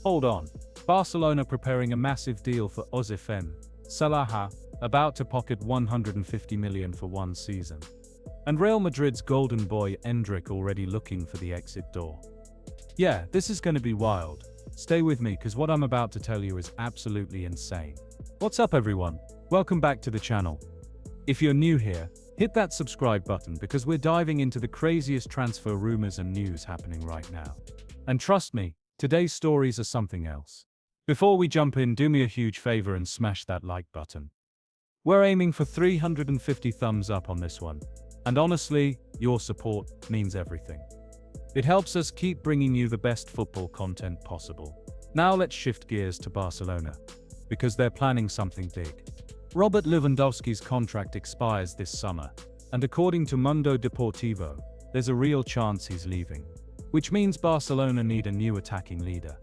Hold on. Barcelona preparing a massive deal for Osimhen, Salah, about to pocket 150 million for one season. And Real Madrid's golden boy ENDRICK already looking for the exit door. Yeah, this is going to be wild. Stay with me because what I'm about to tell you is absolutely insane. What's up everyone? Welcome back to the channel. If you're new here, hit that subscribe button because we're diving into the craziest transfer rumors and news happening right now. And trust me, today's stories are something else. Before we jump in, do me a huge favor and smash that like button. We're aiming for 350 thumbs up on this one. And honestly, your support means everything. It helps us keep bringing you the best football content possible. Now let's shift gears to Barcelona, because they're planning something big. Robert Lewandowski's contract expires this summer, and according to Mundo Deportivo, there's a real chance he's leaving, which means Barcelona need a new attacking leader.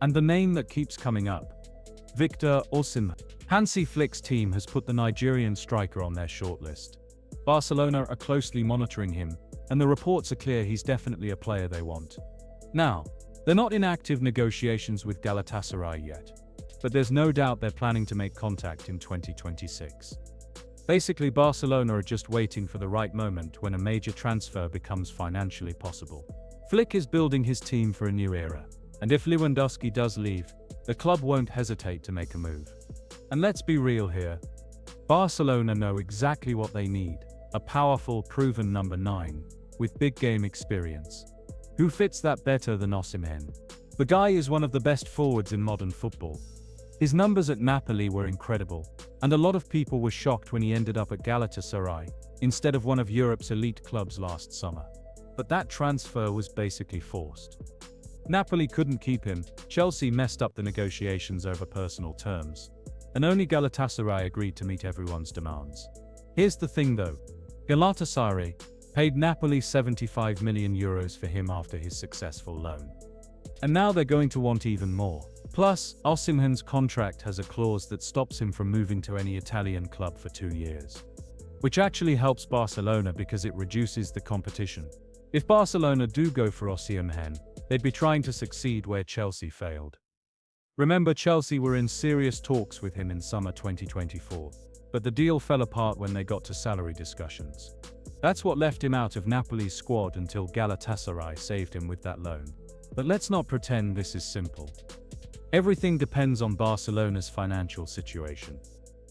And the name that keeps coming up, Victor Osimhen. Hansi Flick's team has put the Nigerian striker on their shortlist. Barcelona are closely monitoring him, and the reports are clear he's definitely a player they want. Now, they're not in active negotiations with Galatasaray yet, but there's no doubt they're planning to make contact in 2026. Basically, Barcelona are just waiting for the right moment when a major transfer becomes financially possible. Flick is building his team for a new era, and if Lewandowski does leave, the club won't hesitate to make a move. And let's be real here, Barcelona know exactly what they need, a powerful, proven number 9, with big game experience. Who fits that better than Osimhen? The guy is one of the best forwards in modern football. His numbers at Napoli were incredible, and a lot of people were shocked when he ended up at Galatasaray, instead of one of Europe's elite clubs last summer. But that transfer was basically forced. Napoli couldn't keep him, Chelsea messed up the negotiations over personal terms, and only Galatasaray agreed to meet everyone's demands. Here's the thing though, Galatasaray paid Napoli €75 million for him after his successful loan. And now they're going to want even more. Plus, Osimhen's contract has a clause that stops him from moving to any Italian club for 2 years. Which actually helps Barcelona because it reduces the competition. If Barcelona do go for Osimhen, they'd be trying to succeed where Chelsea failed. Remember, Chelsea were in serious talks with him in summer 2024, but the deal fell apart when they got to salary discussions. That's what left him out of Napoli's squad until Galatasaray saved him with that loan. But let's not pretend this is simple. Everything depends on Barcelona's financial situation.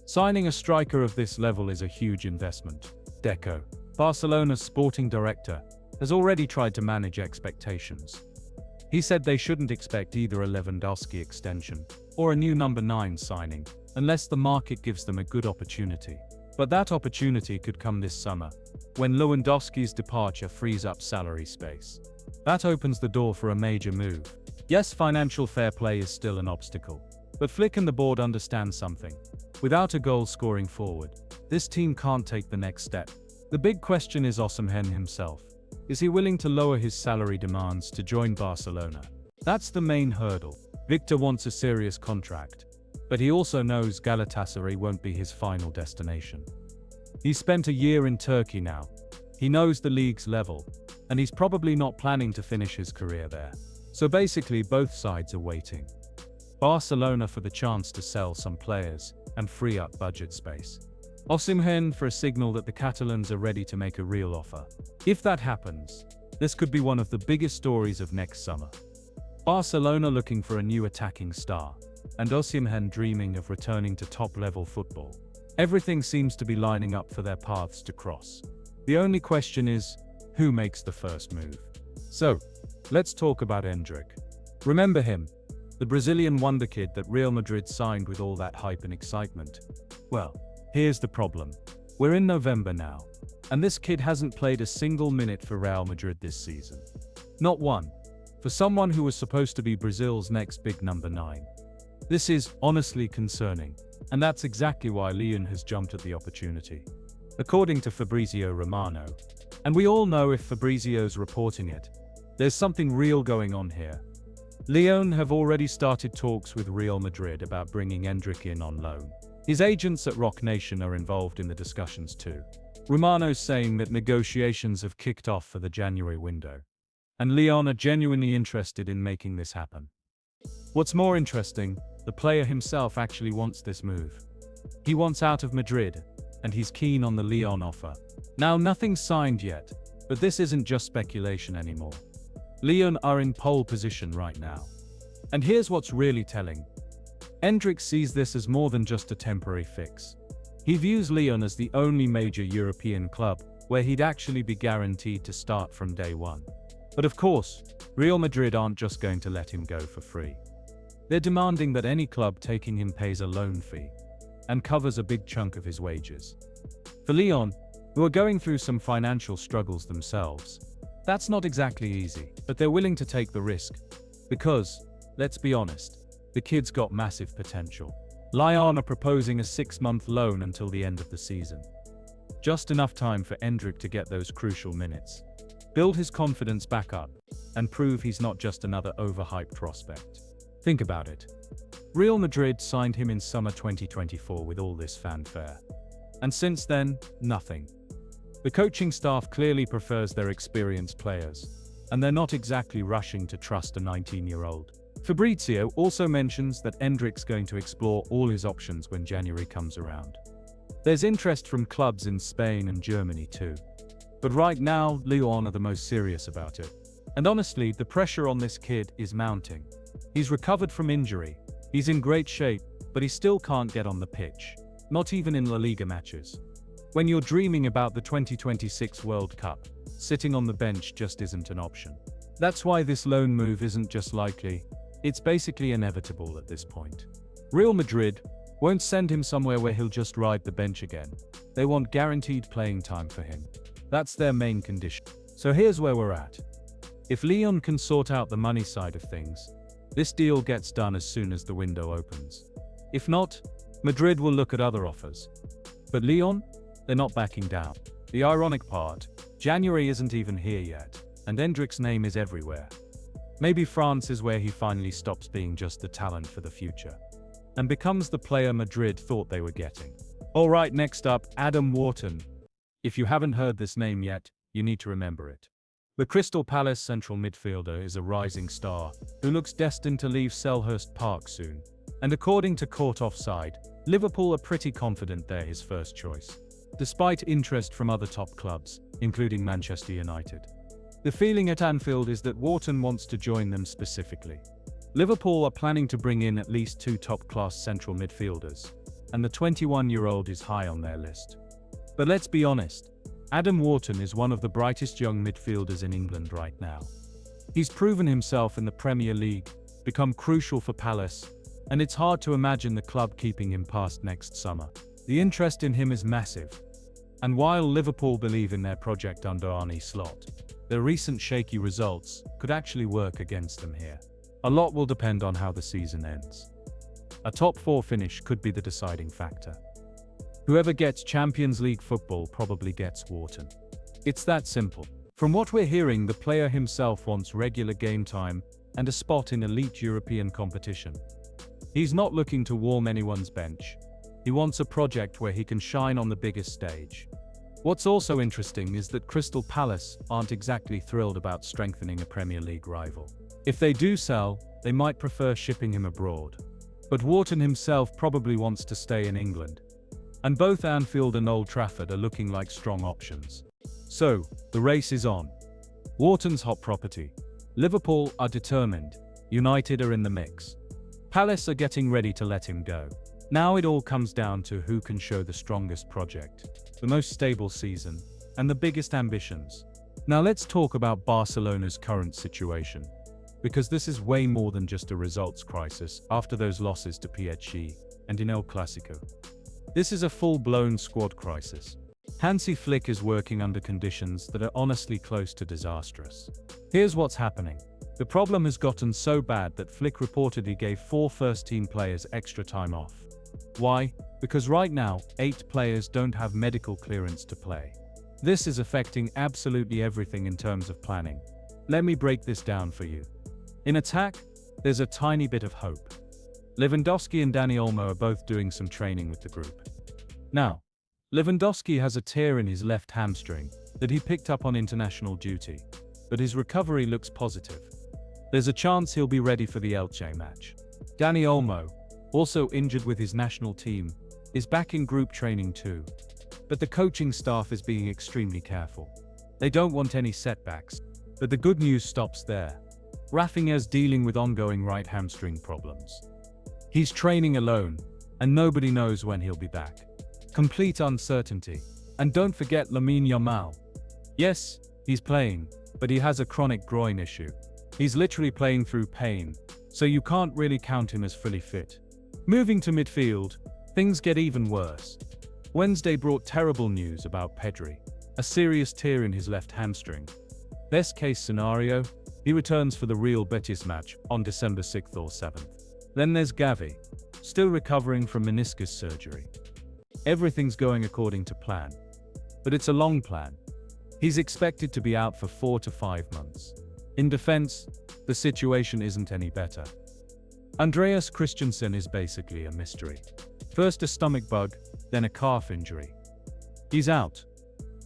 Signing a striker of this level is a huge investment. Deco, Barcelona's sporting director, has already tried to manage expectations. He said they shouldn't expect either a Lewandowski extension or a new number 9 signing, unless the market gives them a good opportunity. But that opportunity could come this summer, when Lewandowski's departure frees up salary space. That opens the door for a major move. Yes, financial fair play is still an obstacle, but Flick and the board understand something. Without a goal-scoring forward, this team can't take the next step. The big question is Osimhen himself. Is he willing to lower his salary demands to join Barcelona? That's the main hurdle. Victor wants a serious contract, but he also knows Galatasaray won't be his final destination. He's spent a year in Turkey now. He knows the league's level, and he's probably not planning to finish his career there. So basically, both sides are waiting. Barcelona for the chance to sell some players and free up budget space. Osimhen for a signal that the Catalans are ready to make a real offer. If that happens, this could be one of the biggest stories of next summer. Barcelona looking for a new attacking star, and Osimhen dreaming of returning to top-level football. Everything seems to be lining up for their paths to cross. The only question is, who makes the first move? So, let's talk about ENDRICK. Remember him, the Brazilian wonderkid that Real Madrid signed with all that hype and excitement? Well, here's the problem. We're in November now, and this kid hasn't played a single minute for Real Madrid this season. Not one. For someone who was supposed to be Brazil's next big number 9. This is honestly concerning, and that's exactly why Lyon has jumped at the opportunity. According to Fabrizio Romano, and we all know if Fabrizio's reporting it, there's something real going on here. Lyon have already started talks with Real Madrid about bringing ENDRICK in on loan. His agents at Rock Nation are involved in the discussions too. Romano's saying that negotiations have kicked off for the January window, and Lyon are genuinely interested in making this happen. What's more interesting, the player himself actually wants this move. He wants out of Madrid, and he's keen on the Lyon offer. Now, nothing's signed yet, but this isn't just speculation anymore. Lyon are in pole position right now. And here's what's really telling. ENDRICK sees this as more than just a temporary fix. He views Lyon as the only major European club where he'd actually be guaranteed to start from day one. But of course, Real Madrid aren't just going to let him go for free. They're demanding that any club taking him pays a loan fee and covers a big chunk of his wages. For Lyon, who are going through some financial struggles themselves, that's not exactly easy, but they're willing to take the risk because, let's be honest, the kid's got massive potential. Lyon are proposing a 6-month loan until the end of the season. Just enough time for ENDRICK to get those crucial minutes, build his confidence back up, and prove he's not just another overhyped prospect. Think about it. Real Madrid signed him in summer 2024 with all this fanfare. And since then, nothing. The coaching staff clearly prefers their experienced players, and they're not exactly rushing to trust a 19-year-old. Fabrizio also mentions that ENDRICK's going to explore all his options when January comes around. There's interest from clubs in Spain and Germany too. But right now, Lyon are the most serious about it. And honestly, the pressure on this kid is mounting. He's recovered from injury, he's in great shape, but he still can't get on the pitch. Not even in La Liga matches. When you're dreaming about the 2026 World Cup, sitting on the bench just isn't an option. That's why this loan move isn't just likely, it's basically inevitable at this point. Real Madrid won't send him somewhere where he'll just ride the bench again. They want guaranteed playing time for him. That's their main condition. So here's where we're at. If Lyon can sort out the money side of things, this deal gets done as soon as the window opens. If not, Madrid will look at other offers. But Lyon? They're not backing down. The ironic part, January isn't even here yet, and ENDRICK's name is everywhere. Maybe France is where he finally stops being just the talent for the future, and becomes the player Madrid thought they were getting. Alright, next up, Adam Wharton. If you haven't heard this name yet, you need to remember it. The Crystal Palace central midfielder is a rising star, who looks destined to leave Selhurst Park soon. And according to Court Offside, Liverpool are pretty confident they're his first choice, despite interest from other top clubs, including Manchester United. The feeling at Anfield is that Wharton wants to join them specifically. Liverpool are planning to bring in at least 2 top-class central midfielders, and the 21-year-old is high on their list. But let's be honest, Adam Wharton is one of the brightest young midfielders in England right now. He's proven himself in the Premier League, become crucial for Palace, and it's hard to imagine the club keeping him past next summer. The interest in him is massive. And while Liverpool believe in their project under Arne Slot, their recent shaky results could actually work against them here. A lot will depend on how the season ends. A top 4 finish could be the deciding factor. Whoever gets Champions League football probably gets Wharton. It's that simple. From what we're hearing, the player himself wants regular game time and a spot in elite European competition. He's not looking to warm anyone's bench. He wants a project where he can shine on the biggest stage. What's also interesting is that Crystal Palace aren't exactly thrilled about strengthening a Premier League rival. If they do sell, they might prefer shipping him abroad. But Wharton himself probably wants to stay in England. And both Anfield and Old Trafford are looking like strong options. So, the race is on. Wharton's hot property. Liverpool are determined. United are in the mix. Palace are getting ready to let him go. Now it all comes down to who can show the strongest project, the most stable season, and the biggest ambitions. Now let's talk about Barcelona's current situation, because this is way more than just a results crisis after those losses to PSG and in El Clasico. This is a full-blown squad crisis. Hansi Flick is working under conditions that are honestly close to disastrous. Here's what's happening. The problem has gotten so bad that Flick reportedly gave 4 first-team players extra time off. Why? Because right now, 8 players don't have medical clearance to play. This is affecting absolutely everything in terms of planning. Let me break this down for you. In attack, there's a tiny bit of hope. Lewandowski and Dani Olmo are both doing some training with the group. Now, Lewandowski has a tear in his left hamstring that he picked up on international duty, but his recovery looks positive. There's a chance he'll be ready for the Elche match. Dani Olmo, also injured with his national team, is back in group training too. But the coaching staff is being extremely careful. They don't want any setbacks. But the good news stops there. Rafinha's dealing with ongoing right hamstring problems. He's training alone, and nobody knows when he'll be back. Complete uncertainty. And don't forget Lamine Yamal. Yes, he's playing, but he has a chronic groin issue. He's literally playing through pain, so you can't really count him as fully fit. Moving to midfield, things get even worse. Wednesday brought terrible news about Pedri, a serious tear in his left hamstring. Best case scenario, he returns for the Real Betis match on December 6th or 7th. Then there's Gavi, still recovering from meniscus surgery. Everything's going according to plan. But it's a long plan. He's expected to be out for 4 to 5 months. In defense, the situation isn't any better. Andreas Christensen is basically a mystery. First a stomach bug, then a calf injury. He's out.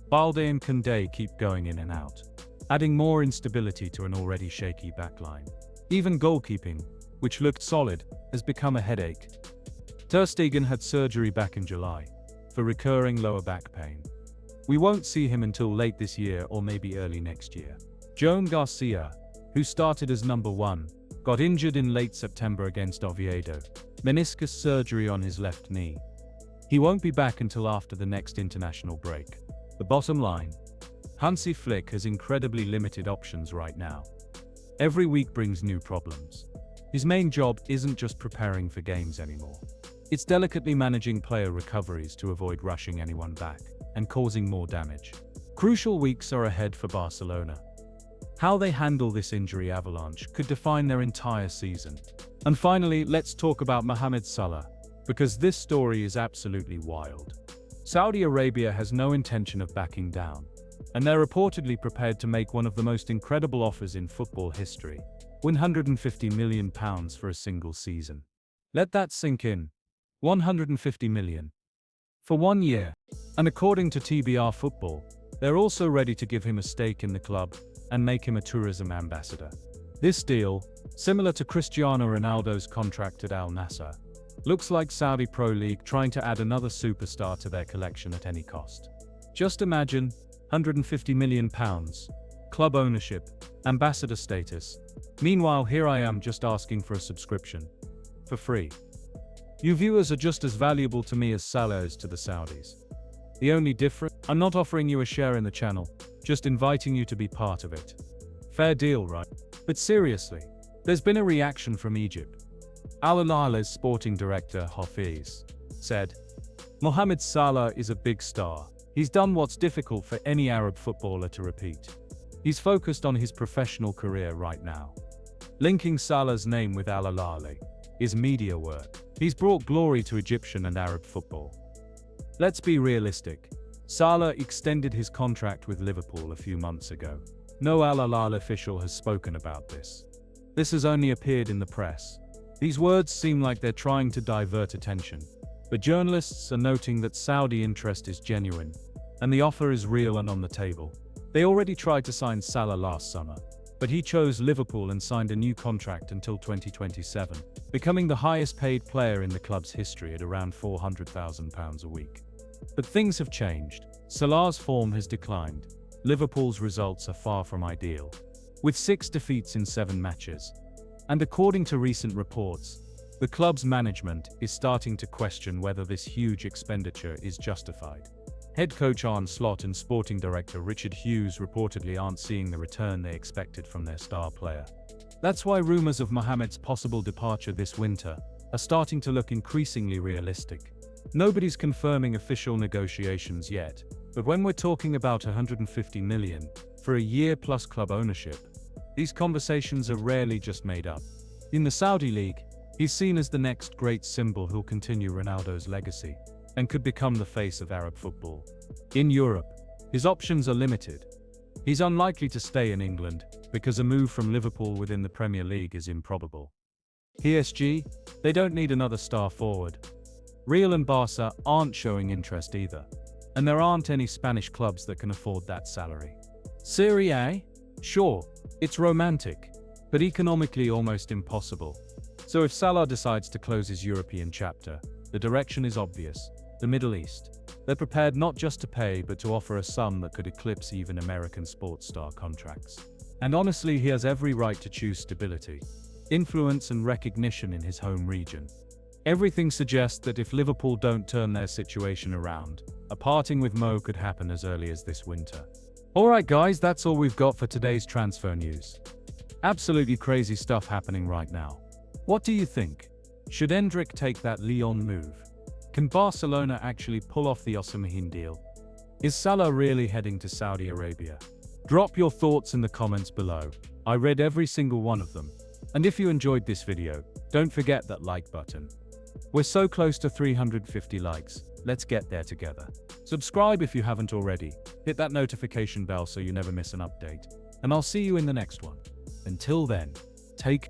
Balde and Koundé keep going in and out, adding more instability to an already shaky backline. Even goalkeeping, which looked solid, has become a headache. Ter Stegen had surgery back in July for recurring lower back pain. We won't see him until late this year or maybe early next year. Joan Garcia, who started as number 1, got injured in late September against Oviedo. Meniscus surgery on his left knee. He won't be back until after the next international break. The bottom line, Hansi Flick has incredibly limited options right now. Every week brings new problems. His main job isn't just preparing for games anymore. It's delicately managing player recoveries to avoid rushing anyone back and causing more damage. Crucial weeks are ahead for Barcelona. How they handle this injury avalanche could define their entire season. And finally, let's talk about Mohamed Salah, because this story is absolutely wild. Saudi Arabia has no intention of backing down, and they're reportedly prepared to make one of the most incredible offers in football history, £150 million for a single season. Let that sink in. £150 million. For 1 year. And according to TBR Football, they're also ready to give him a stake in the club and make him a tourism ambassador. This deal, similar to Cristiano Ronaldo's contract at Al Nassr, looks like Saudi Pro League trying to add another superstar to their collection at any cost. Just imagine, £150 million, club ownership, ambassador status. Meanwhile, here I am just asking for a subscription. For free. You viewers are just as valuable to me as Salah is to the Saudis. The only difference, I'm not offering you a share in the channel, just inviting you to be part of it. Fair deal, right? But seriously, there's been a reaction from Egypt. Al Hilal's sporting director Hafiz said, Mohamed Salah is a big star. He's done what's difficult for any Arab footballer to repeat. He's focused on his professional career right now. Linking Salah's name with Al Hilal is media work. He's brought glory to Egyptian and Arab football. Let's be realistic. Salah extended his contract with Liverpool a few months ago. No Al Hilal official has spoken about this. This has only appeared in the press. These words seem like they're trying to divert attention, but journalists are noting that Saudi interest is genuine, and the offer is real and on the table. They already tried to sign Salah last summer, but he chose Liverpool and signed a new contract until 2027, becoming the highest paid player in the club's history at around £400,000 a week. But things have changed. Salah's form has declined. Liverpool's results are far from ideal, with 6 defeats in 7 matches. And according to recent reports, the club's management is starting to question whether this huge expenditure is justified. Head coach Arne Slot and sporting director Richard Hughes reportedly aren't seeing the return they expected from their star player. That's why rumors of Mohamed's possible departure this winter are starting to look increasingly realistic. Nobody's confirming official negotiations yet, but when we're talking about £150 million for a year plus club ownership, these conversations are rarely just made up. In the Saudi League, he's seen as the next great symbol who'll continue Ronaldo's legacy and could become the face of Arab football. In Europe, his options are limited. He's unlikely to stay in England because a move from Liverpool within the Premier League is improbable. PSG, they don't need another star forward. Real and Barca aren't showing interest either, and there aren't any Spanish clubs that can afford that salary. Serie A? Sure, it's romantic, but economically almost impossible. So if Salah decides to close his European chapter, the direction is obvious: the Middle East. They're prepared not just to pay, but to offer a sum that could eclipse even American sports star contracts. And honestly, he has every right to choose stability, influence and recognition in his home region. Everything suggests that if Liverpool don't turn their situation around, a parting with Mo could happen as early as this winter. Alright guys, that's all we've got for today's transfer news. Absolutely crazy stuff happening right now. What do you think? Should ENDRICK take that Lyon move? Can Barcelona actually pull off the Osimhen deal? Is Salah really heading to Saudi Arabia? Drop your thoughts in the comments below. I read every single one of them. And if you enjoyed this video, don't forget that like button. We're so close to 350 likes, let's get there together. Subscribe if you haven't already, hit that notification bell so you never miss an update, and I'll see you in the next one. Until then, take